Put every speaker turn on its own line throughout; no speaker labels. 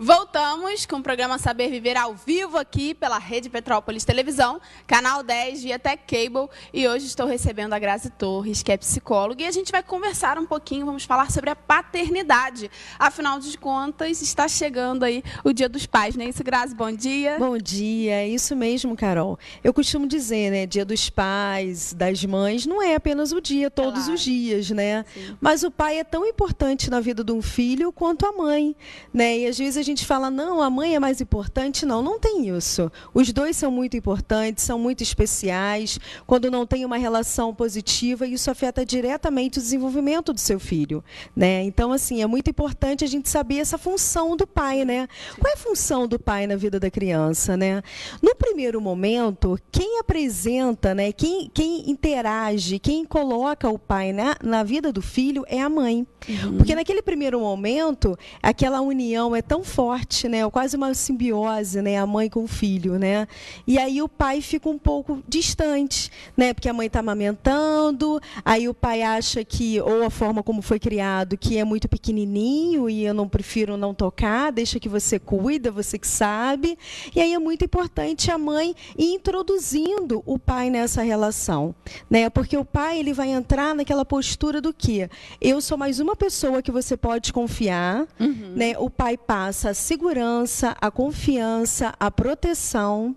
Voltamos com o programa Saber Viver ao vivo aqui pela Rede Petrópolis Televisão, canal 10 via Tech Cable, e hoje estou recebendo a Grazi Torres, que é psicóloga, e a gente vai conversar um pouquinho, vamos falar sobre a paternidade. Afinal de contas, está chegando aí o Dia dos Pais, não é isso, Grazi? Bom dia.
Bom dia, é isso mesmo, Carol. Eu costumo dizer, né, Dia dos Pais, das Mães, não é apenas o dia, todos os dias, né? Sim. Mas o pai é tão importante na vida de um filho quanto a mãe, né? E às vezes a gente fala, não, a mãe é mais importante. Não, não tem isso. Os dois são muito importantes, são muito especiais. Quando não tem uma relação positiva, isso afeta diretamente o desenvolvimento do seu filho, né? Então, assim, é muito importante a gente saber essa função do pai, né? Qual é a função do pai na vida da criança, né? No primeiro momento, quem apresenta, né, quem interage, quem coloca o pai na vida do filho é a mãe. Porque naquele primeiro momento, aquela união é tão forte, né? Quase uma simbiose, né? A mãe com o filho, né? E aí o pai fica um pouco distante, né? Porque a mãe está amamentando, aí o pai acha que, ou a forma como foi criado, que é muito pequenininho e eu não prefiro não tocar, deixa que você cuida, você que sabe. E aí é muito importante a mãe ir introduzindo o pai nessa relação, né? Porque o pai, ele vai entrar naquela postura do quê? Eu sou mais uma pessoa que você pode confiar, né? O pai passa a segurança, a confiança, a proteção.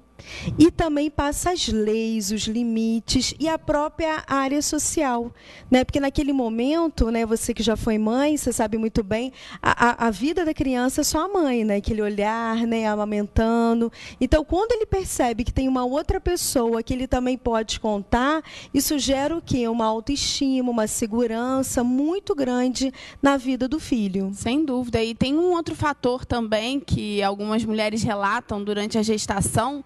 E também passa as leis, os limites e a própria área social, né? Porque naquele momento, né, você que já foi mãe, você sabe muito bem, a vida da criança é só a mãe, né? Aquele olhar, né, amamentando. Então, quando ele percebe que tem uma outra pessoa que ele também pode contar, isso gera o quê? Uma autoestima, uma segurança muito grande na vida do filho.
Sem dúvida. E tem um outro fator também que algumas mulheres relatam durante a gestação,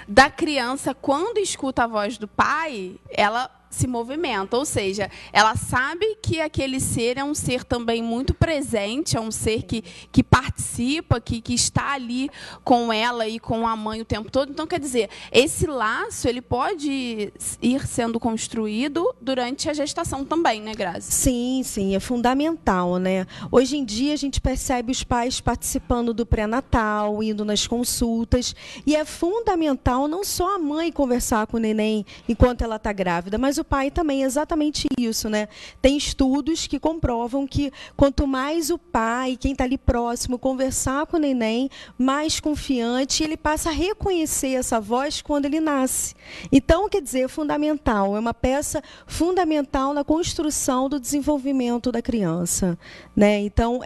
da criança, quando escuta a voz do pai, ela se movimenta, ou seja, ela sabe que aquele ser é um ser também muito presente, é um ser que participa, que está ali com ela e com a mãe o tempo todo. Então, quer dizer, esse laço ele pode ir sendo construído durante a gestação também, né, Grazi?
Sim, sim, é fundamental, né? Hoje em dia a gente percebe os pais participando do pré-natal, indo nas consultas, e é fundamental não só a mãe conversar com o neném enquanto ela está grávida, mas o pai também, exatamente isso, né? Tem estudos que comprovam que quanto mais o pai, quem está ali próximo, conversar com o neném, mais confiante, ele passa a reconhecer essa voz quando ele nasce. Então, quer dizer, é fundamental, é uma peça fundamental na construção do desenvolvimento da criança, né? Então,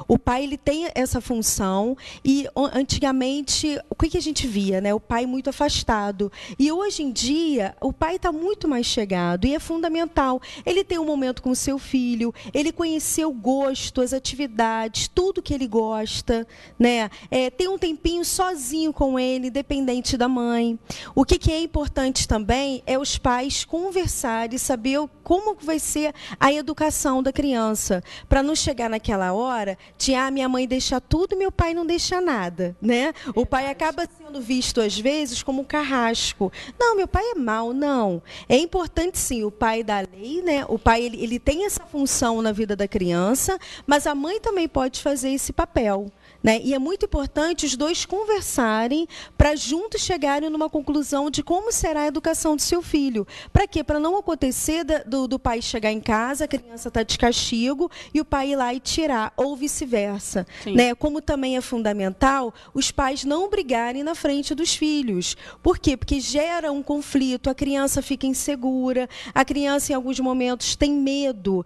o pai, ele tem essa função, e antigamente, o que a gente via, né? O pai muito afastado. E hoje em dia, o pai está muito mais chegado, e é fundamental. Ele tem um momento com o seu filho, ele conhecer o gosto, as atividades, tudo que ele gosta, né? Ter um tempinho sozinho com ele, dependente da mãe. O que é importante também é os pais conversarem e saber como vai ser a educação da criança, para não chegar naquela hora de, minha mãe deixa tudo e meu pai não deixa nada, né? O pai acaba sendo visto, às vezes, como um carrasco. Não, meu pai é mau, não. É importante, sim, o pai da lei, né? O pai, ele tem essa função na vida da criança, mas a mãe também pode fazer esse papel, né? E é muito importante os dois conversarem para juntos chegarem numa conclusão de como será a educação do seu filho. Para quê? Para não acontecer do pai chegar em casa, a criança está de castigo, e o pai ir lá e tirar, ou vice-versa, né? Como também é fundamental os pais não brigarem na frente dos filhos. Por quê? Porque gera um conflito, a criança fica insegura, a criança, em alguns momentos, tem medo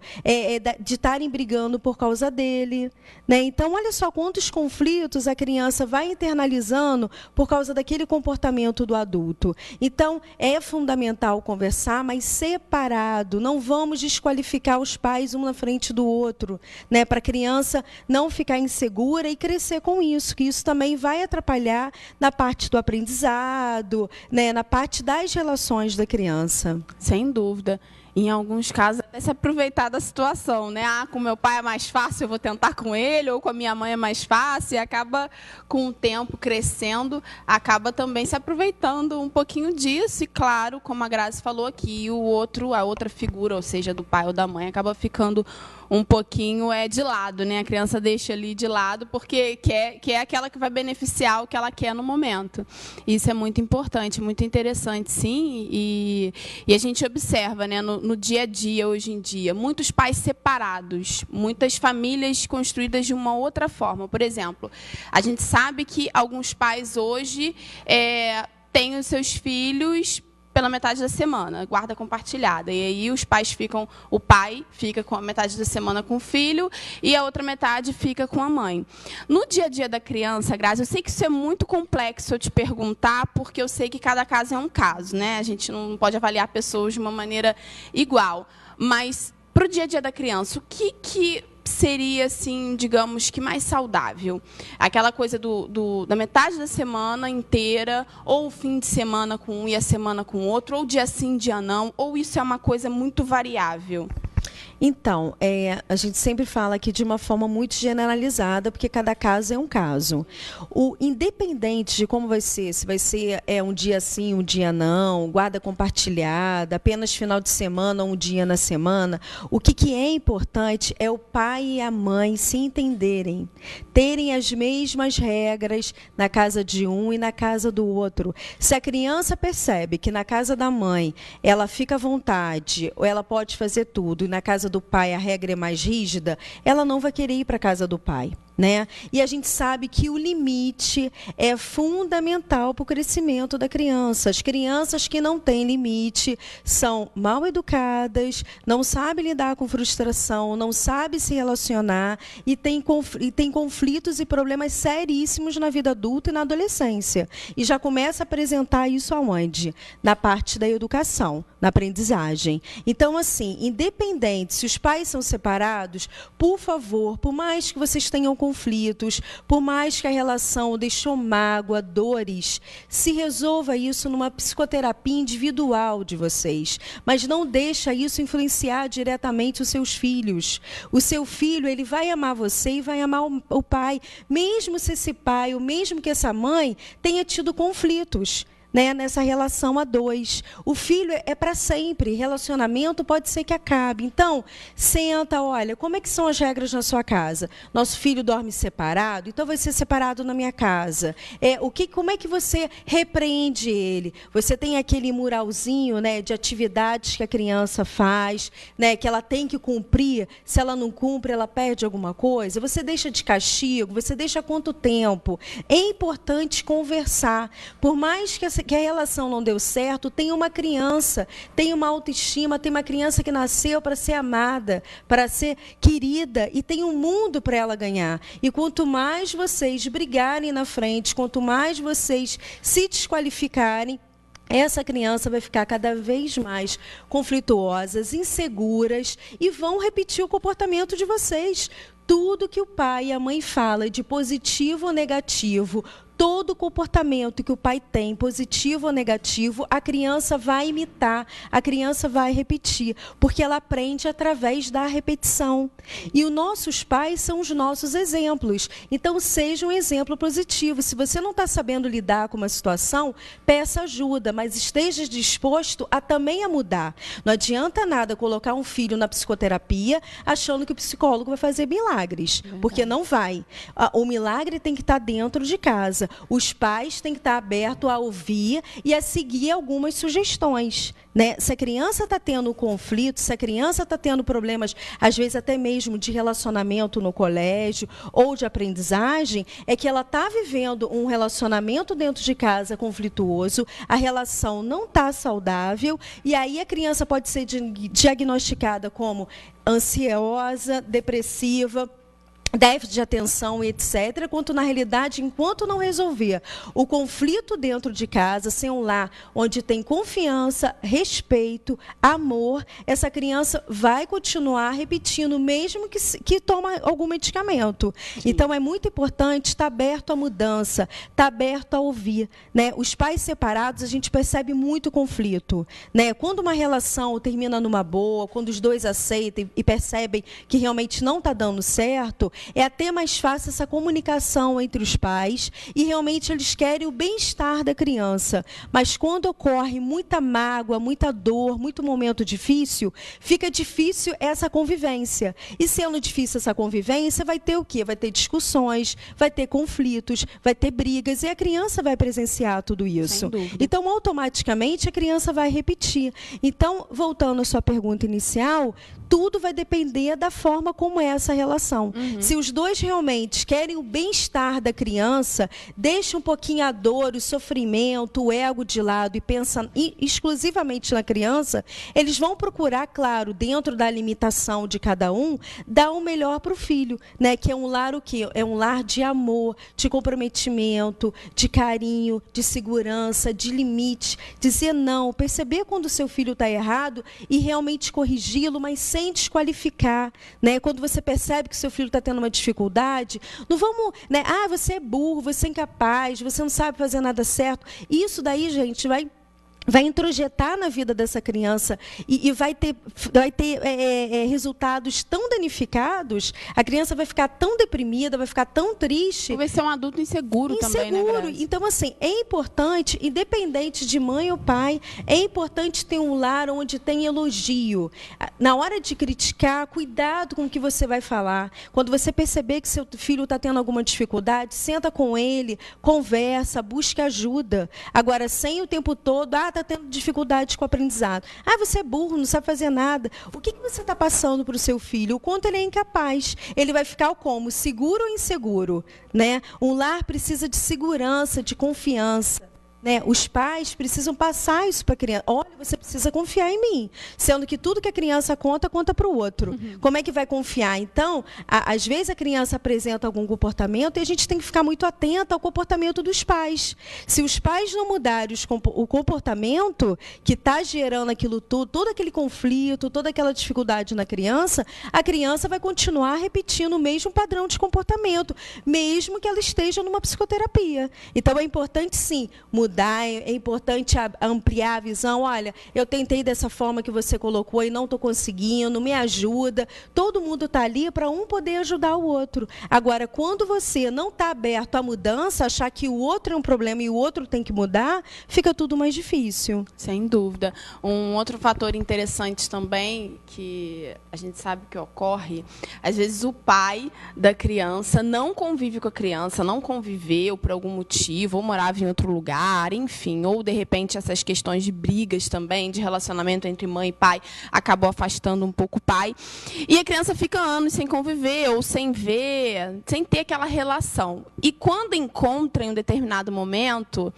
de estarem brigando por causa dele, né? Então, olha só quantos conflitos a criança vai internalizando por causa daquele comportamento do adulto. Então, é fundamental conversar, mas separado. Não vamos desqualificar os pais um na frente do outro, né? Para a criança não ficar insegura e crescer com isso, que isso também vai atrapalhar na parte do aprendizado, né? Na parte das relações da criança.
Sem dúvida. Em alguns casos, até se aproveitar da situação, né? Ah, com meu pai é mais fácil, eu vou tentar com ele, ou com a minha mãe é mais fácil, e acaba, com o tempo crescendo, acaba também se aproveitando um pouquinho disso, e claro, como a Grazi falou aqui, a outra figura, ou seja, do pai ou da mãe, acaba ficando um pouquinho de lado, né? A criança deixa ali de lado, porque quer aquela que vai beneficiar o que ela quer no momento. Isso é muito importante, muito interessante, sim, e a gente observa, né, no dia a dia, hoje em dia, muitos pais separados, muitas famílias construídas de uma outra forma. Por exemplo, a gente sabe que alguns pais hoje têm os seus filhos pela metade da semana, guarda compartilhada. E aí o pai fica com a metade da semana com o filho e a outra metade fica com a mãe. No dia a dia da criança, Grazi, eu sei que isso é muito complexo eu te perguntar, porque eu sei que cada caso é um caso, né? A gente não pode avaliar pessoas de uma maneira igual. Mas, para o dia a dia da criança, o que seria, assim, digamos, que mais saudável? Aquela coisa da metade da semana inteira, ou o fim de semana com um e a semana com o outro, ou dia sim, dia não, ou isso é uma coisa muito variável?
Então, a gente sempre fala aqui de uma forma muito generalizada, porque cada caso é um caso. Independente de como vai ser, se vai ser um dia sim, um dia não, guarda compartilhada, apenas final de semana, um dia na semana, o que é importante é o pai e a mãe se entenderem, terem as mesmas regras na casa de um e na casa do outro. Se a criança percebe que na casa da mãe ela fica à vontade, ou ela pode fazer tudo, e na casa do pai a regra é mais rígida, ela não vai querer ir para a casa do pai, né? E a gente sabe que o limite é fundamental para o crescimento da criança. As crianças que não têm limite são mal educadas, não sabem lidar com frustração, não sabem se relacionar e têm conflitos e problemas seríssimos na vida adulta e na adolescência. E já começa a apresentar isso aonde? Na parte da educação, na aprendizagem. Então, assim, independente se os pais são separados, por favor, por mais que vocês tenham conflitos, por mais que a relação deixou mágoa, dores, se resolva isso numa psicoterapia individual de vocês. Mas não deixa isso influenciar diretamente os seus filhos. O seu filho, ele vai amar você e vai amar o pai, mesmo se esse pai, ou mesmo que essa mãe tenha tido conflitos, né, nessa relação a dois. O filho é para sempre, relacionamento pode ser que acabe. Então, senta, olha, como é que são as regras na sua casa? Nosso filho dorme separado, então vai ser separado na minha casa. Como é que você repreende ele? Você tem aquele muralzinho, né, de atividades que a criança faz, né, que ela tem que cumprir. Se ela não cumpre, ela perde alguma coisa. Você deixa de castigo, você deixa quanto tempo? É importante conversar. Por mais que a relação não deu certo, tem uma criança, tem uma autoestima, tem uma criança que nasceu para ser amada, para ser querida, e tem um mundo para ela ganhar. E quanto mais vocês brigarem na frente, quanto mais vocês se desqualificarem, essa criança vai ficar cada vez mais conflituosas, inseguras, e vão repetir o comportamento de vocês. Tudo que o pai e a mãe falam de positivo ou negativo, todo comportamento que o pai tem, positivo ou negativo, a criança vai imitar, a criança vai repetir, porque ela aprende através da repetição. E os nossos pais são os nossos exemplos. Então, seja um exemplo positivo. Se você não está sabendo lidar com uma situação, peça ajuda, mas esteja disposto também a mudar. Não adianta nada colocar um filho na psicoterapia achando que o psicólogo vai fazer milagres, porque não vai. O milagre tem que estar dentro de casa. Os pais têm que estar abertos a ouvir e a seguir algumas sugestões, né? Se a criança está tendo conflito, se a criança está tendo problemas, às vezes até mesmo de relacionamento no colégio ou de aprendizagem, é que ela está vivendo um relacionamento dentro de casa conflituoso, a relação não está saudável, e aí a criança pode ser diagnosticada como ansiosa, depressiva, déficit de atenção, etc., quanto na realidade, enquanto não resolver o conflito dentro de casa, ser um lar onde tem confiança, respeito, amor, essa criança vai continuar repetindo, mesmo que toma algum medicamento. Sim. Então, é muito importante estar aberto à mudança, estar aberto a ouvir, né? Os pais separados, a gente percebe muito conflito, né? Quando uma relação termina numa boa, quando os dois aceitam e percebem que realmente não está dando certo, é até mais fácil essa comunicação entre os pais e realmente eles querem o bem-estar da criança. Mas quando ocorre muita mágoa, muita dor, muito momento difícil, fica difícil essa convivência. E sendo difícil essa convivência, vai ter o quê? Vai ter discussões, vai ter conflitos, vai ter brigas e a criança vai presenciar tudo isso. Então, automaticamente, a criança vai repetir. Então, voltando à sua pergunta inicial, tudo vai depender da forma como é essa relação. Se os dois realmente querem o bem-estar da criança, deixa um pouquinho a dor, o sofrimento, o ego de lado e pensam exclusivamente na criança, eles vão procurar, claro, dentro da limitação de cada um, dar o melhor para o filho, né? Que é um lar o quê? É um lar de amor, de comprometimento, de carinho, de segurança, de limite, dizer não, perceber quando o seu filho está errado e realmente corrigi-lo, mas sem desqualificar, né? Quando você percebe que seu filho está tendo uma dificuldade, não vamos, né? Ah, você é burro, você é incapaz, você não sabe fazer nada certo. Isso daí, gente, vai introjetar na vida dessa criança e vai ter resultados tão danificados, a criança vai ficar tão deprimida, vai ficar tão triste.
Vai ser um adulto inseguro também, né, Grazi?
Então, assim, é importante, independente de mãe ou pai, é importante ter um lar onde tem elogio. Na hora de criticar, cuidado com o que você vai falar. Quando você perceber que seu filho está tendo alguma dificuldade, senta com ele, conversa, busca ajuda. Agora, sem o tempo todo, está tendo dificuldade com o aprendizado. Ah, você é burro, não sabe fazer nada. O que você está passando para o seu filho? O quanto ele é incapaz. Ele vai ficar como? Seguro ou inseguro? Né? Um lar precisa de segurança, de confiança. Né? Os pais precisam passar isso para a criança. Olha, você precisa confiar em mim. Sendo que tudo que a criança conta para o outro. Como é que vai confiar? Então, às vezes a criança apresenta algum comportamento e a gente tem que ficar muito atenta ao comportamento dos pais. Se os pais não mudarem o comportamento que está gerando aquilo tudo, todo aquele conflito, toda aquela dificuldade na criança, a criança vai continuar repetindo o mesmo padrão de comportamento, mesmo que ela esteja numa psicoterapia. Então, é importante, sim, mudar. É importante ampliar a visão. Olha, eu tentei dessa forma que você colocou e não estou conseguindo, me ajuda. Todo mundo está ali para um poder ajudar o outro. Agora, quando você não está aberto à mudança, achar que o outro é um problema e o outro tem que mudar, fica tudo mais difícil.
Sem dúvida. Um outro fator interessante também, que a gente sabe que ocorre, às vezes o pai da criança não convive com a criança, não conviveu por algum motivo, ou morava em outro lugar, enfim, ou de repente essas questões de brigas também, de relacionamento entre mãe e pai, acabou afastando um pouco o pai. E a criança fica anos sem conviver, ou sem ver, sem ter aquela relação. E quando encontra em um determinado momento,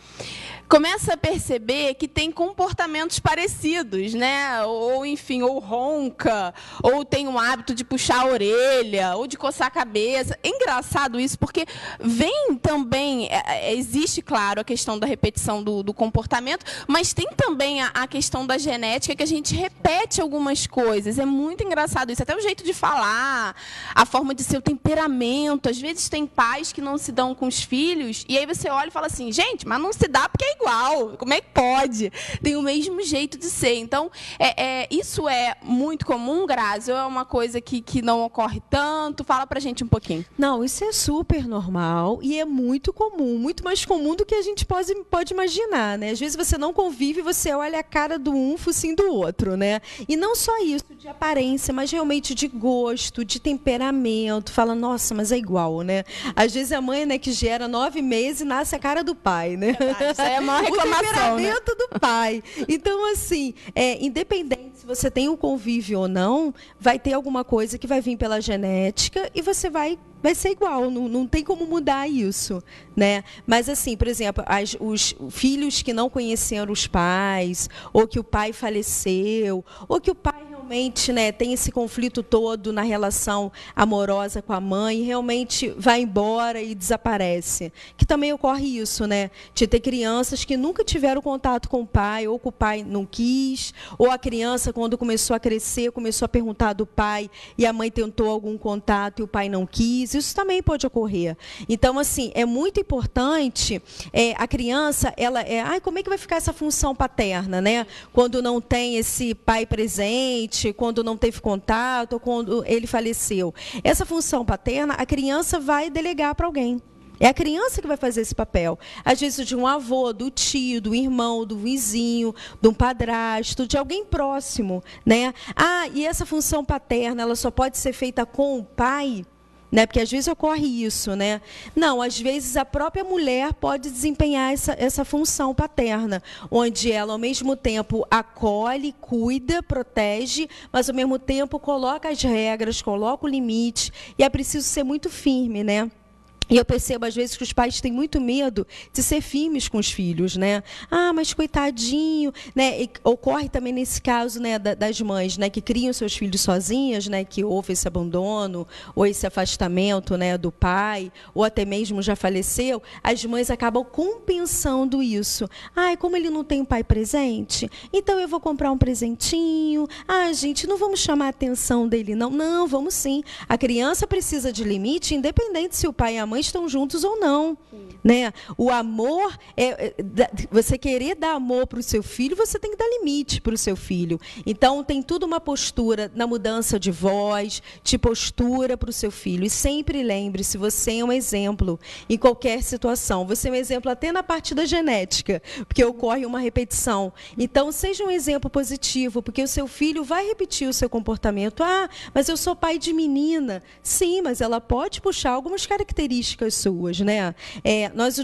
começa a perceber que tem comportamentos parecidos, né? Ou, enfim, ou ronca, ou tem um hábito de puxar a orelha, ou de coçar a cabeça. É engraçado isso, porque vem também, existe, claro, a questão da repetição do comportamento, mas tem também a questão da genética, que a gente repete algumas coisas. É muito engraçado isso, até o jeito de falar, a forma de ser, o temperamento. Às vezes tem pais que não se dão com os filhos, e aí você olha e fala assim, gente, mas não se dá porque é igual, como é que pode? Tem o mesmo jeito de ser. Então, isso é muito comum, Grazi, ou é uma coisa que não ocorre tanto? Fala pra gente um pouquinho.
Não, isso é super normal e é muito comum, muito mais comum do que a gente pode imaginar, né? Às vezes você não convive, você olha a cara do um, focinho do outro, né? E não só isso, de aparência, mas realmente de gosto, de temperamento. Fala, nossa, mas é igual, né? Às vezes a mãe, né, que gera 9 meses e nasce a cara do pai, né?
Isso é uma reclamação,
o temperamento, né, do pai. Então, assim, independente se você tem um convívio ou não, vai ter alguma coisa que vai vir pela genética e você vai ser igual, não tem como mudar isso, né? Mas, assim, por exemplo, os filhos que não conheceram os pais, ou que o pai faleceu, ou que o pai realmente, né, tem esse conflito todo na relação amorosa com a mãe, realmente vai embora e desaparece. Que também ocorre isso, né? De ter crianças que nunca tiveram contato com o pai, ou que o pai não quis, ou a criança, quando começou a crescer, começou a perguntar do pai e a mãe tentou algum contato e o pai não quis. Isso também pode ocorrer. Então, assim, é muito importante a criança, como é que vai ficar essa função paterna, né? Quando não tem esse pai presente, quando não teve contato, ou quando ele faleceu. Essa função paterna, a criança vai delegar para alguém. É a criança que vai fazer esse papel. Às vezes de um avô, do tio, do irmão, do vizinho, de um padrasto, de alguém próximo, né? E essa função paterna, ela só pode ser feita com o pai, né? Porque às vezes ocorre isso, né? Não, às vezes a própria mulher pode desempenhar essa função paterna, onde ela, ao mesmo tempo, acolhe, cuida, protege, mas, ao mesmo tempo, coloca as regras, coloca o limite, e é preciso ser muito firme, né? E eu percebo, às vezes, que os pais têm muito medo de ser firmes com os filhos, né? Mas coitadinho, né? E ocorre também nesse caso, né, das mães, né, que criam seus filhos sozinhas, né, que houve esse abandono ou esse afastamento, né, do pai, ou até mesmo já faleceu. As mães acabam compensando isso. Como ele não tem um pai presente, então eu vou comprar um presentinho. Gente, não vamos chamar a atenção dele, não. Não, vamos sim. A criança precisa de limite, independente se o pai e a mãe estão juntos ou não, né? O amor, você querer dar amor para o seu filho, você tem que dar limite para o seu filho. Então, tem tudo uma postura na mudança de voz, de postura para o seu filho. E sempre lembre-se, você é um exemplo em qualquer situação. Você é um exemplo até na parte da genética, porque ocorre uma repetição. Então, seja um exemplo positivo, porque o seu filho vai repetir o seu comportamento. Mas eu sou pai de menina. Sim, mas ela pode puxar algumas características suas, né? Nós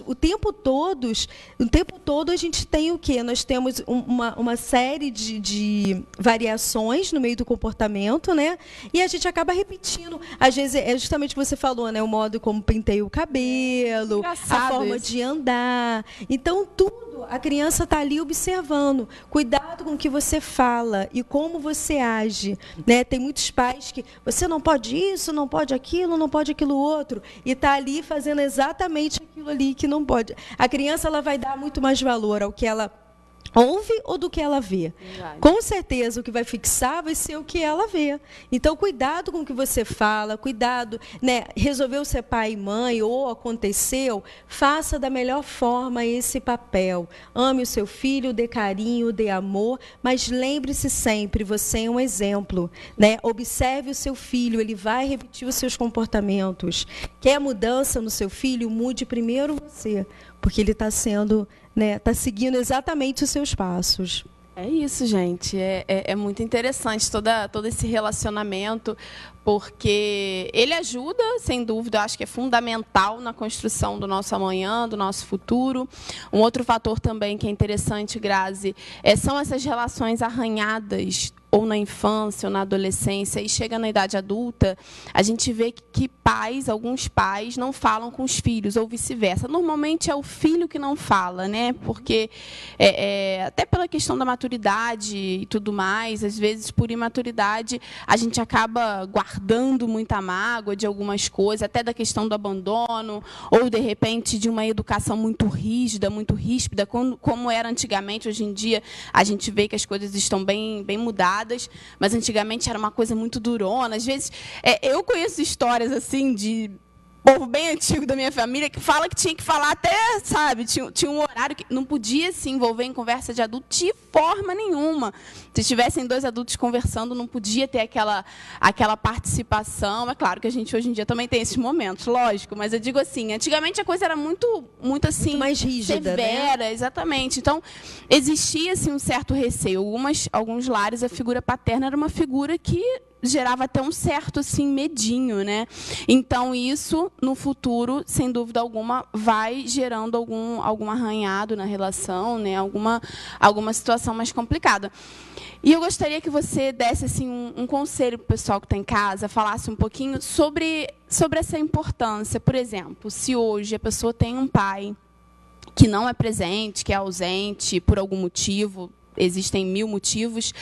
o tempo todo a gente tem o quê? Nós temos uma série de variações no meio do comportamento, né? E a gente acaba repetindo. Às vezes é justamente o que você falou, né? O modo como penteia o cabelo, a forma de andar. Então, tudo a criança está ali observando. Cuidado com o que você fala e como você age, né? Tem muitos pais que você não pode isso, não pode aquilo outro, e está ali fazendo exatamente aquilo ali que não pode. A criança, ela vai dar muito mais valor ao que ela ouve ou do que ela vê. Verdade. Com certeza, o que vai fixar vai ser o que ela vê. Então, cuidado com o que você fala, cuidado, né? Resolveu ser pai e mãe, ou aconteceu, faça da melhor forma esse papel. Ame o seu filho, dê carinho, dê amor, mas lembre-se sempre, você é um exemplo, né? Observe o seu filho, ele vai repetir os seus comportamentos. Quer mudança no seu filho? Mude primeiro você, porque ele está sendo, né, está seguindo exatamente os seus passos.
É isso, gente. É muito interessante todo esse relacionamento, porque ele ajuda, sem dúvida, acho que é fundamental na construção do nosso amanhã, do nosso futuro. Um outro fator também que é interessante, Grazi, são essas relações arranhadas, ou na infância, ou na adolescência, e chega na idade adulta, a gente vê que alguns pais não falam com os filhos, ou vice-versa. Normalmente é o filho que não fala, né? Porque, até pela questão da maturidade e tudo mais, às vezes, por imaturidade, a gente acaba guardando muita mágoa de algumas coisas, até da questão do abandono, ou, de repente, de uma educação muito rígida, muito ríspida, como era antigamente. Hoje em dia, a gente vê que as coisas estão bem mudadas, mas antigamente era uma coisa muito durona. Às vezes, eu conheço histórias assim de povo bem antigo da minha família que fala que tinha que falar até, sabe, tinha um horário que não podia se envolver em conversa de adulto de forma nenhuma. Se tivessem dois adultos conversando, não podia ter aquela participação. É claro que a gente hoje em dia também tem esses momentos, lógico, mas eu digo assim, antigamente a coisa era muito assim,
muito mais rígida,
severa,
né?
Exatamente. Então, existia assim um certo receio. Alguns lares, a figura paterna era uma figura que gerava até um certo assim medinho, né? Então isso no futuro, sem dúvida alguma, vai gerando algum arranhado na relação, né? Alguma situação mais complicada. E eu gostaria que você desse assim um conselho para o pessoal que está em casa, falasse um pouquinho sobre essa importância. Por exemplo, se hoje a pessoa tem um pai que não é presente, que é ausente por algum motivo, existem 1000 motivos,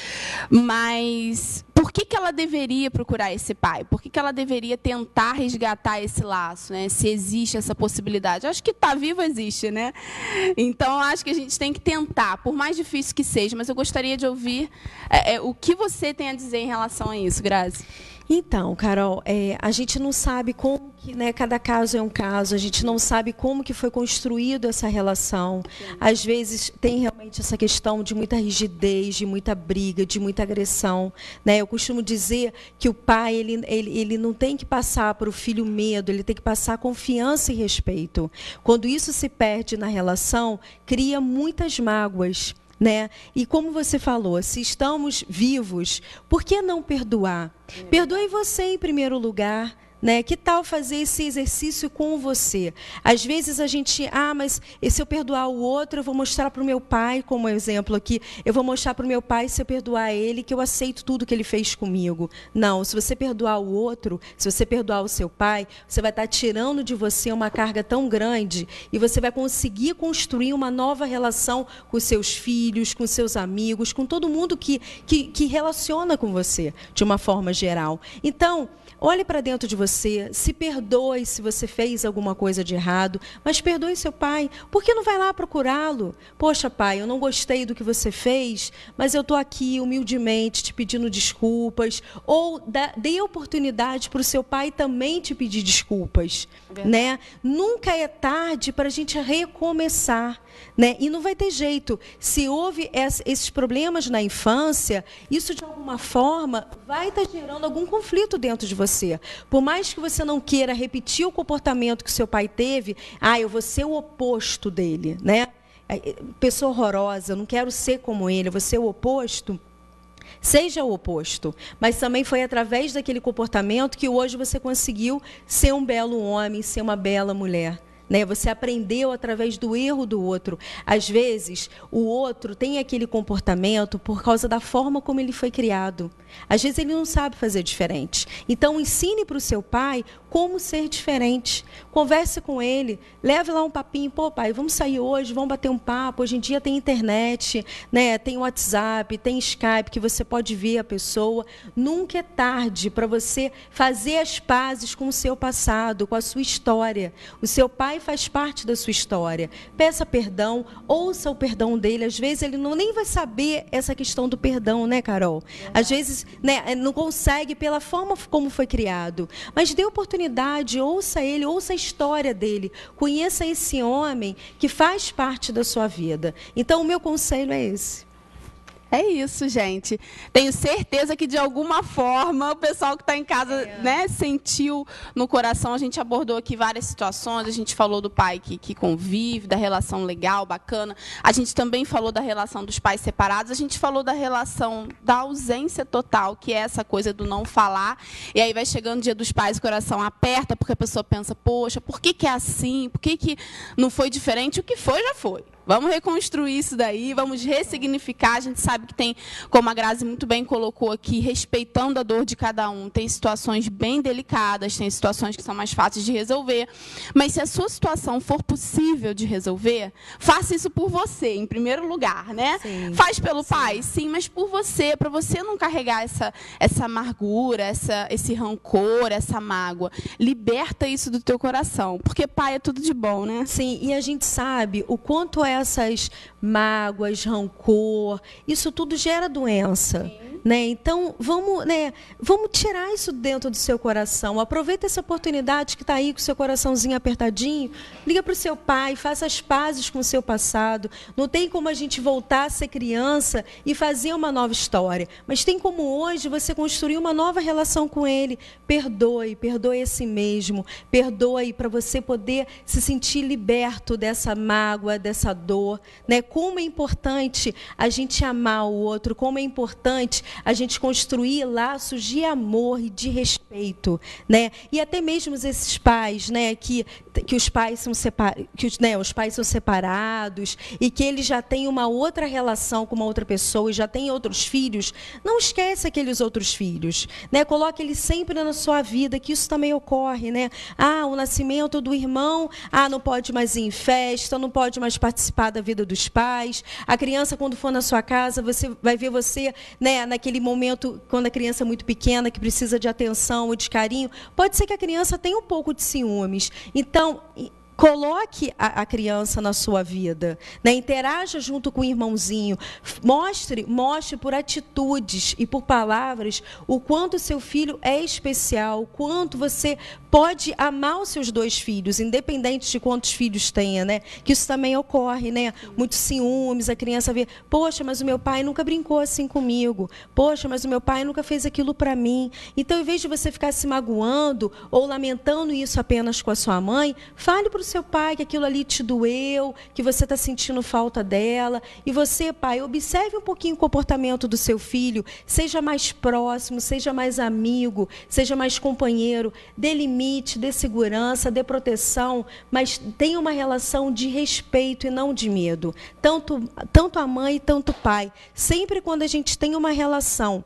mas por que ela deveria procurar esse pai? Por que ela deveria tentar resgatar esse laço, né? Se existe essa possibilidade. Acho que estar vivo existe, né? Então, acho que a gente tem que tentar, por mais difícil que seja, mas eu gostaria de ouvir o que você tem a dizer em relação a isso, Grazi.
Então, Carol, a gente não sabe como que, né, cada caso é um caso, a gente não sabe como que foi construído essa relação. Às vezes tem realmente essa questão de muita rigidez, de muita briga, de muita agressão, né? Eu costumo dizer que o pai ele não tem que passar para o filho medo, ele tem que passar confiança e respeito. Quando isso se perde na relação, cria muitas mágoas, né? E como você falou, se estamos vivos, por que não perdoar? Perdoe você em primeiro lugar, né? Que tal fazer esse exercício com você? Às vezes a gente, mas se eu perdoar o outro, eu vou mostrar para o meu pai, como exemplo aqui, eu vou mostrar para o meu pai, se eu perdoar ele, que eu aceito tudo que ele fez comigo. Não, se você perdoar o outro, se você perdoar o seu pai, você vai estar tirando de você uma carga tão grande e você vai conseguir construir uma nova relação com os seus filhos, com seus amigos, com todo mundo que relaciona com você, de uma forma geral. Então, olhe para dentro de você, se perdoe se você fez alguma coisa de errado, mas perdoe seu pai. Por que não vai lá procurá-lo? Poxa, pai, eu não gostei do que você fez, mas eu estou aqui humildemente te pedindo desculpas. Ou dê oportunidade para o seu pai também te pedir desculpas. Né? Nunca é tarde para a gente recomeçar. Né? E não vai ter jeito. Se houve esses problemas na infância, isso de alguma forma vai estar gerando algum conflito dentro de você. Por mais que você não queira repetir o comportamento que seu pai teve, eu vou ser o oposto dele, né? Pessoa horrorosa, eu não quero ser como ele, eu vou ser o oposto. Seja o oposto, mas também foi através daquele comportamento que hoje você conseguiu ser um belo homem, ser uma bela mulher. Né? Você aprendeu através do erro do outro. Às vezes, o outro tem aquele comportamento por causa da forma como ele foi criado. Às vezes, ele não sabe fazer diferente. Então, ensine para o seu pai como ser diferente. Converse com ele, leve lá um papinho. Pô, pai, vamos sair hoje, vamos bater um papo. Hoje em dia tem internet, né? Tem WhatsApp, tem Skype, que você pode ver a pessoa. Nunca é tarde para você fazer as pazes com o seu passado, com a sua história. O seu pai faz parte da sua história. Peça perdão, ouça o perdão dele. Às vezes ele nem vai saber essa questão do perdão, né, Carol? Às vezes, né, não consegue pela forma como foi criado. Mas dê oportunidade, ouça ele, ouça a história dele. Conheça esse homem que faz parte da sua vida. Então, o meu conselho é esse.
É isso, gente. Tenho certeza que, de alguma forma, o pessoal que está em casa, né, sentiu no coração. A gente abordou aqui várias situações. A gente falou do pai que convive, da relação legal, bacana. A gente também falou da relação dos pais separados. A gente falou da relação da ausência total, que é essa coisa do não falar. E aí vai chegando o dia dos pais, o coração aperta, porque a pessoa pensa, poxa, por que é assim? Por que não foi diferente? O que foi, já foi. Vamos reconstruir isso daí, vamos ressignificar. A gente sabe que tem, como a Grazi muito bem colocou aqui, respeitando a dor de cada um. Tem situações bem delicadas, tem situações que são mais fáceis de resolver. Mas se a sua situação for possível de resolver, faça isso por você, em primeiro lugar, né?
Sim,
faz pelo pai, sim, mas por você, para você não carregar essa amargura, esse rancor, essa mágoa. Liberta isso do teu coração, porque pai é tudo de bom, né?
Sim, e a gente sabe o quanto essas mágoas, rancor, isso tudo gera doença. Né? Então, vamos tirar isso dentro do seu coração. Aproveita essa oportunidade que está aí com o seu coraçãozinho apertadinho. Liga para o seu pai, faça as pazes com o seu passado. Não tem como a gente voltar a ser criança e fazer uma nova história. Mas tem como hoje você construir uma nova relação com ele. Perdoe a si mesmo. Perdoe para você poder se sentir liberto dessa mágoa, dessa dor. Né? Como é importante a gente amar o outro, como é importante a gente construir laços de amor e de respeito, né? E até mesmo esses pais, né, que que os pais são os pais são separados e que ele já tem uma outra relação com uma outra pessoa e já tem outros filhos, não esquece aqueles outros filhos, né? Coloque ele sempre na sua vida, que isso também ocorre, né? O nascimento do irmão, não pode mais ir em festa, não pode mais participar da vida dos pais. A criança, quando for na sua casa, você vai ver você, né, naquele momento, quando a criança é muito pequena, que precisa de atenção e de carinho, pode ser que a criança tenha um pouco de ciúmes. Então, coloque a criança na sua vida, né? Interaja junto com o irmãozinho, mostre por atitudes e por palavras o quanto seu filho é especial, o quanto você pode amar os seus 2 filhos, independente de quantos filhos tenha, né? Que isso também ocorre, né? Muitos ciúmes, a criança vê, poxa, mas o meu pai nunca brincou assim comigo, poxa, mas o meu pai nunca fez aquilo para mim. Então, em vez de você ficar se magoando ou lamentando isso apenas com a sua mãe, fale para o seu pai que aquilo ali te doeu, que você está sentindo falta dela. E você, pai, observe um pouquinho o comportamento do seu filho, seja mais próximo, seja mais amigo, seja mais companheiro, dê limite, dê segurança, dê proteção, mas tenha uma relação de respeito e não de medo. Tanto a mãe, tanto o pai. Sempre quando a gente tem uma relação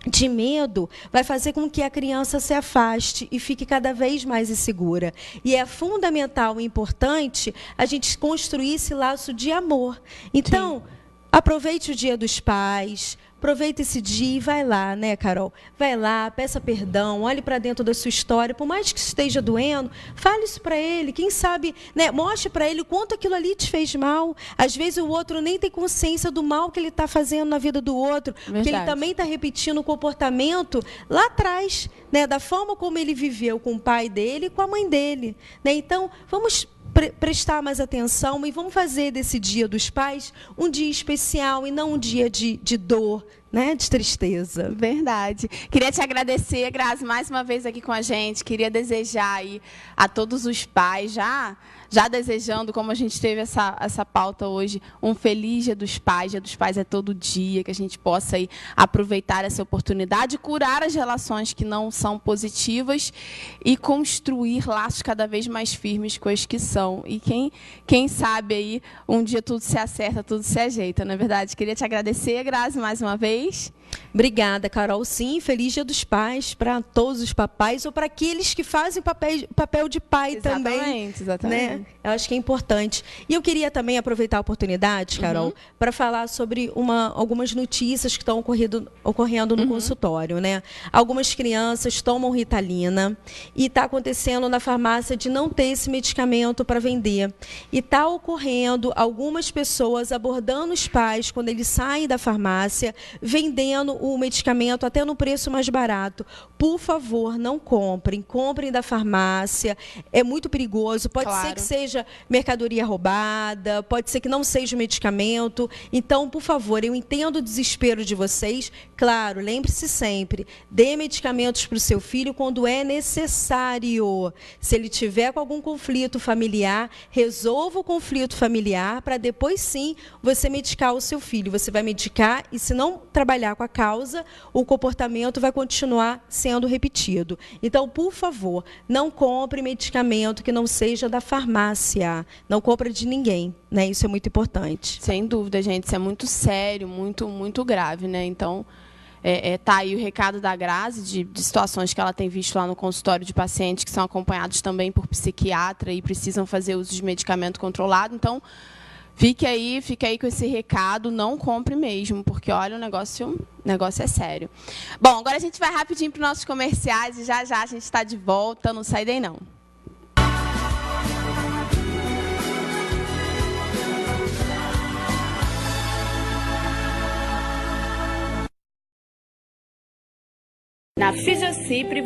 de medo, vai fazer com que a criança se afaste e fique cada vez mais insegura. E é fundamental e importante a gente construir esse laço de amor. Então, aproveite o Dia dos Pais, aproveita esse dia e vai lá, né, Carol? Vai lá, peça perdão, olhe para dentro da sua história, por mais que esteja doendo, fale isso para ele, quem sabe, né, mostre para ele o quanto aquilo ali te fez mal. Às vezes o outro nem tem consciência do mal que ele está fazendo na vida do outro, porque ele também está repetindo o comportamento lá atrás, né, da forma como ele viveu com o pai dele e com a mãe dele, né? Então, vamos prestar mais atenção e vamos fazer desse Dia dos Pais um dia especial e não um dia de dor, né? De tristeza.
Verdade. Queria te agradecer, Grazi, mais uma vez aqui com a gente. Queria desejar aí a todos os pais, já desejando, como a gente teve essa pauta hoje, um feliz Dia dos Pais. Dia dos Pais é todo dia, que a gente possa aí aproveitar essa oportunidade, curar as relações que não são positivas e construir laços cada vez mais firmes com as que são. E quem sabe aí, um dia tudo se acerta, tudo se ajeita, não é verdade? Queria te agradecer, Grazi, mais uma vez.
Obrigada, Carol. Sim, feliz Dia dos Pais para todos os papais ou para aqueles que fazem papel de pai também.
Exatamente.
Né? Eu acho que é importante. E eu queria também aproveitar a oportunidade, Carol, para falar sobre algumas notícias que estão ocorrendo no consultório, né? Algumas crianças tomam Ritalina e está acontecendo na farmácia de não ter esse medicamento para vender. E está ocorrendo algumas pessoas abordando os pais quando eles saem da farmácia, vendendo o medicamento até no preço mais barato. Por favor, não comprem. Comprem da farmácia. É muito perigoso. Pode ser que seja mercadoria roubada, pode ser que não seja o medicamento. Então, por favor, eu entendo o desespero de vocês. Claro, lembre-se sempre, dê medicamentos para o seu filho quando é necessário. Se ele tiver com algum conflito familiar, resolva o conflito familiar para depois sim você medicar o seu filho. Você vai medicar e se não trabalhar com a causa, o comportamento vai continuar sendo repetido. Então, por favor, não compre medicamento que não seja da farmácia. Não compre de ninguém, né? Isso é muito importante.
Sem dúvida, gente. Isso é muito sério, muito, muito grave, né? Então, tá aí o recado da Grazi de situações que ela tem visto lá no consultório de pacientes que são acompanhados também por psiquiatra e precisam fazer uso de medicamento controlado. Então, fique aí com esse recado, não compre mesmo, porque, olha, o negócio é sério. Bom, agora a gente vai rapidinho para os nossos comerciais e já a gente está de volta, não sai daí não. Na Fisiocipre